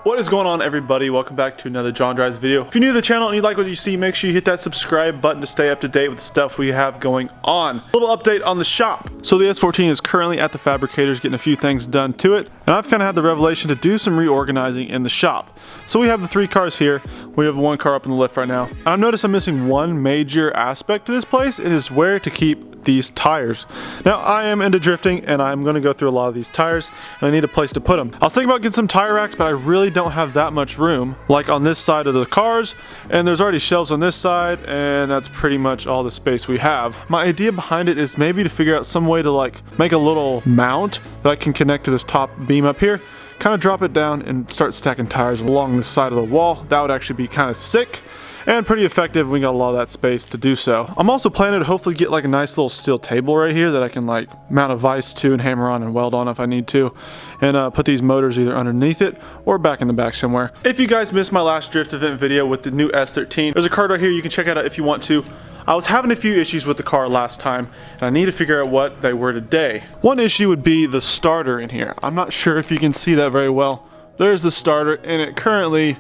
What is going on, everybody? Welcome back to another John Drives video. If you're new to the channel and you like what you see, make sure you hit that subscribe button to stay up to date with the stuff we have going on. A little update on the shop. So the S14 is currently at the fabricators getting a few things done to it, and I've kind of had the revelation to do some reorganizing in the shop. So we have the 3 cars here. We have 1 car up in the lift right now. And I've noticed I'm missing one major aspect to this place. It is where to keep these tires. Now I am into drifting and I'm going to go through a lot of these tires and I need a place to put them. I was thinking about getting some tire racks, but I really don't have that much room like on this side of the cars, and there's already shelves on this side, and that's pretty much all the space we have. My idea behind it is maybe to figure out some way to like make a little mount that I can connect to this top beam up here, kind of drop it down and start stacking tires along the side of the wall. That would actually be kind of sick and pretty effective. We got a lot of that space to do so. I'm also planning to hopefully get like a nice little steel table right here that I can like mount a vise to and hammer on and weld on if I need to, and put these motors either underneath it or back in the back somewhere. If you guys missed my last drift event video with the new S13, there's a card right here. You can check it out if you want to. I was having a few issues with the car last time, and I need to figure out what they were today. One issue would be the starter in here. I'm not sure if you can see that very well. There's the starter, and it currently,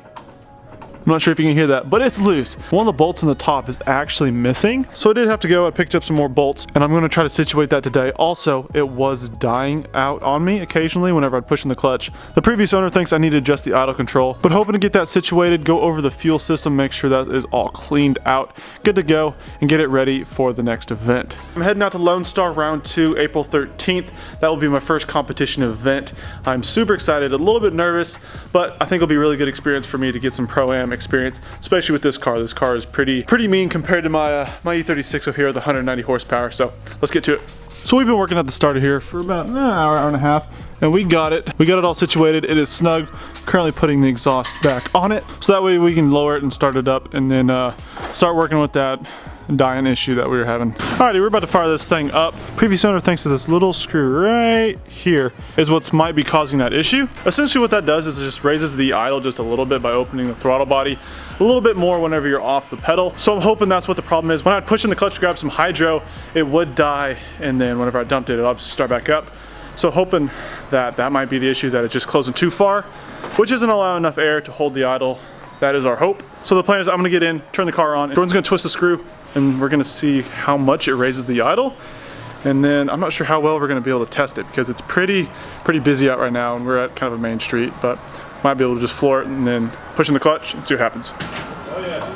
I'm not sure if you can hear that, but it's loose. One of the bolts on the top is actually missing, so I did have to go. I picked up some more bolts, and I'm going to try to situate that today. Also, it was dying out on me occasionally whenever I'd push in the clutch. The previous owner thinks I need to adjust the idle control, but hoping to get that situated, go over the fuel system, make sure that is all cleaned out, good to go, and get it ready for the next event. I'm heading out to Lone Star Round 2, April 13th. That will be my first competition event. I'm super excited, a little bit nervous, but I think it'll be a really good experience for me to get some Pro-Am experience, especially with this car. This car is pretty mean compared to my my E36 up here with 190 horsepower. So let's get to it. So we've been working at the starter here for about an hour and a half, and we got it all situated. It is snug. Currently putting the exhaust back on it, so that way we can lower it and start it up, and then start working with that dying issue that we were having. Alrighty, we're about to fire this thing up. Previous owner thinks that this little screw right here is what might be causing that issue. Essentially what that does is it just raises the idle just a little bit by opening the throttle body a little bit more whenever you're off the pedal. So I'm hoping that's what the problem is. When I'd push in the clutch to grab some hydro, it would die, and then whenever I dumped it, it'd obviously start back up. So hoping that that might be the issue, that it's just closing too far, which isn't allowing enough air to hold the idle. That is our hope. So the plan is I'm gonna get in, turn the car on, and Jordan's gonna twist the screw, and we're gonna see how much it raises the idle. And then I'm not sure how well we're gonna be able to test it, because it's pretty busy out right now, and we're at kind of a main street, but might be able to just floor it and then push in the clutch and see what happens. Oh yeah.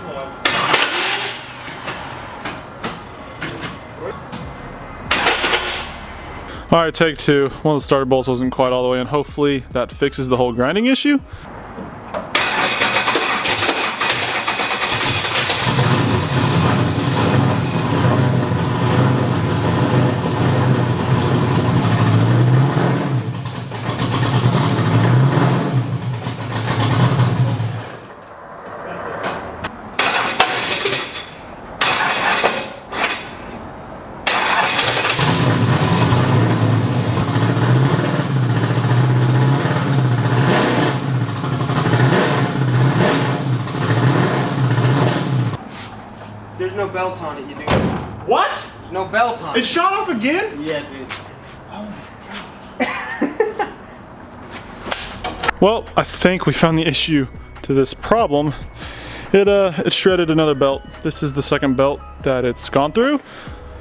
Alright, take 2. One of the starter bolts wasn't quite all the way in. Hopefully that fixes the whole grinding issue. There's no belt on it, you do. What? There's no belt on it. It shot off again? Yeah, dude. Oh my god. Well, I think we found the issue to this problem. It shredded another belt. This is the second belt that it's gone through.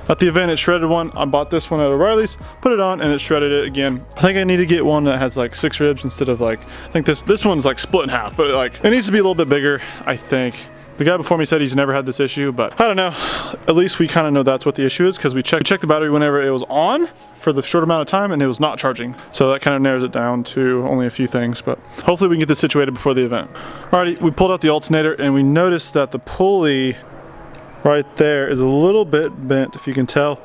At the event, it shredded one. I bought this one at O'Reilly's, put it on, and it shredded it again. I think I need to get one that has like 6 ribs instead of like, I think this one's like split in half, but like it needs to be a little bit bigger, I think. The guy before me said he's never had this issue, but I don't know. At least we kind of know that's what the issue is, because we checked the battery whenever it was on for the short amount of time, and it was not charging. So that kind of narrows it down to only a few things, but hopefully we can get this situated before the event. Alrighty, we pulled out the alternator, and we noticed that the pulley right there is a little bit bent, if you can tell,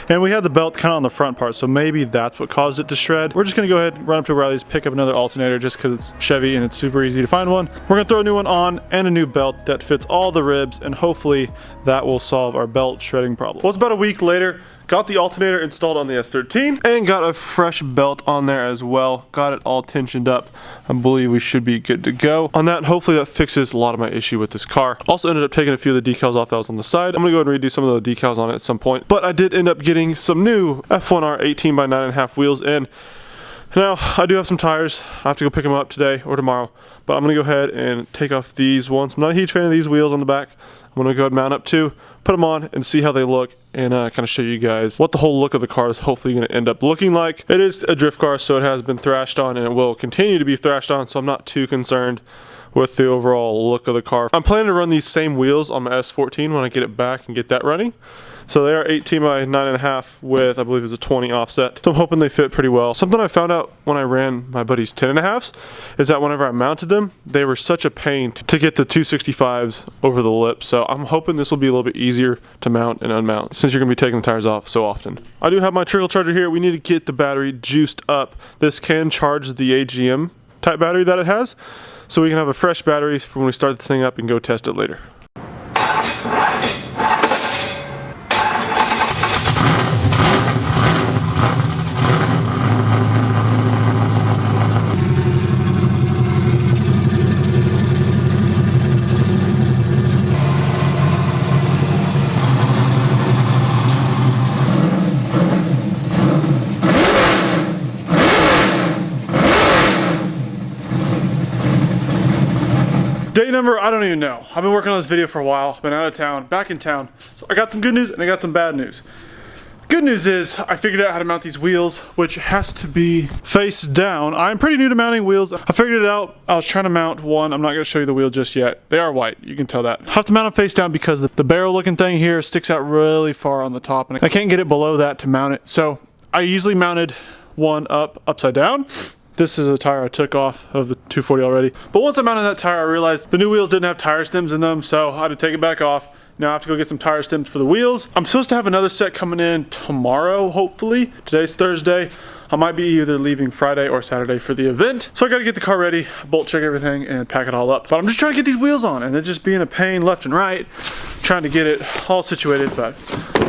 and we had the belt kind of on the front part, so maybe that's what caused it to shred. We're just gonna go ahead, run up to O'Reilly's, pick up another alternator just because it's Chevy and it's super easy to find one. We're gonna throw a new one on and a new belt that fits all the ribs, and hopefully that will solve our belt shredding problem. Well, it's about a week later. Got the alternator installed on the S13 and got a fresh belt on there as well. Got it all tensioned up. I believe we should be good to go on that. Hopefully that fixes a lot of my issue with this car. Also ended up taking a few of the decals off that was on the side. I'm gonna go ahead and redo some of the decals on it at some point. But I did end up getting some new F1R 18 by 9.5 wheels in. Now, I do have some tires. I have to go pick them up today or tomorrow, but I'm gonna go ahead and take off these ones. I'm not a huge fan of these wheels on the back. I'm gonna go ahead and mount up two, put them on, and see how they look, and kind of show you guys what the whole look of the car is hopefully gonna end up looking like. It is a drift car, so it has been thrashed on, and it will continue to be thrashed on, so I'm not too concerned with the overall look of the car. I'm planning to run these same wheels on my S14 when I get it back and get that running. So they are 18 by 9.5 with, I believe it's a 20 offset. So I'm hoping they fit pretty well. Something I found out when I ran my buddy's 10.5s is that whenever I mounted them, they were such a pain to get the 265s over the lip. So I'm hoping this will be a little bit easier to mount and unmount since you're gonna be taking the tires off so often. I do have my trickle charger here. We need to get the battery juiced up. This can charge the AGM type battery that it has. So we can have a fresh battery for when we start this thing up and go test it later. Day number, I don't even know. I've been working on this video for a while, been out of town, back in town. So I got some good news and I got some bad news. Good news is I figured out how to mount these wheels, which has to be face down. I'm pretty new to mounting wheels. I figured it out. I was trying to mount one. I'm not gonna show you the wheel just yet. They are white, you can tell that. I have to mount them face down because the barrel looking thing here sticks out really far on the top and I can't get it below that to mount it. So I usually mounted one upside down. This is a tire I took off of the 240 already. But once I mounted that tire, I realized the new wheels didn't have tire stems in them, so I had to take it back off. Now I have to go get some tire stems for the wheels. I'm supposed to have another set coming in tomorrow, hopefully. Today's Thursday. I might be either leaving Friday or Saturday for the event. So I gotta get the car ready, bolt check everything, and pack it all up. But I'm just trying to get these wheels on, and they're just being a pain left and right, trying to get it all situated, but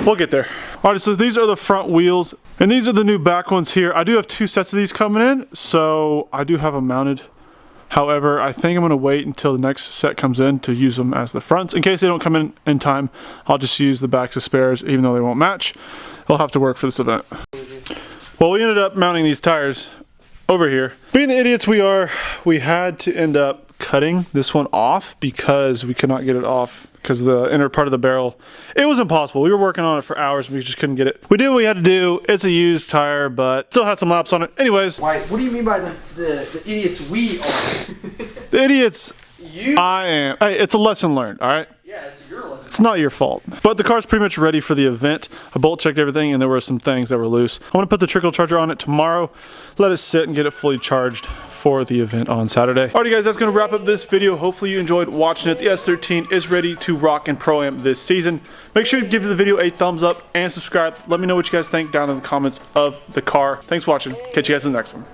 we'll get there. All right, so these are the front wheels, and these are the new back ones here. I do have two sets of these coming in, so I do have them mounted. However, I think I'm gonna wait until the next set comes in to use them as the fronts. In case they don't come in time, I'll just use the backs as spares, even though they won't match. They'll have to work for this event. Well, we ended up mounting these tires over here. Being the idiots we are, we had to end up cutting this one off because we could not get it off because the inner part of the barrel, it was impossible. We were working on it for hours and we just couldn't get it. We did what we had to do. It's a used tire, but still had some laps on it. Anyways. Why, what do you mean by the idiots we are? The idiots You? I am. Hey, it's a lesson learned, all right? Yeah, it's your lesson. It's not your fault. But the car's pretty much ready for the event. I bolt checked everything and there were some things that were loose. I want to put the trickle charger on it tomorrow, let it sit and get it fully charged for the event on Saturday. Alrighty guys, that's going to wrap up this video. Hopefully you enjoyed watching it. The S13 is ready to rock and pro-am this season. Make sure to give the video a thumbs up and subscribe. Let me know what you guys think down in the comments of the car. Thanks for watching. Catch you guys in the next one.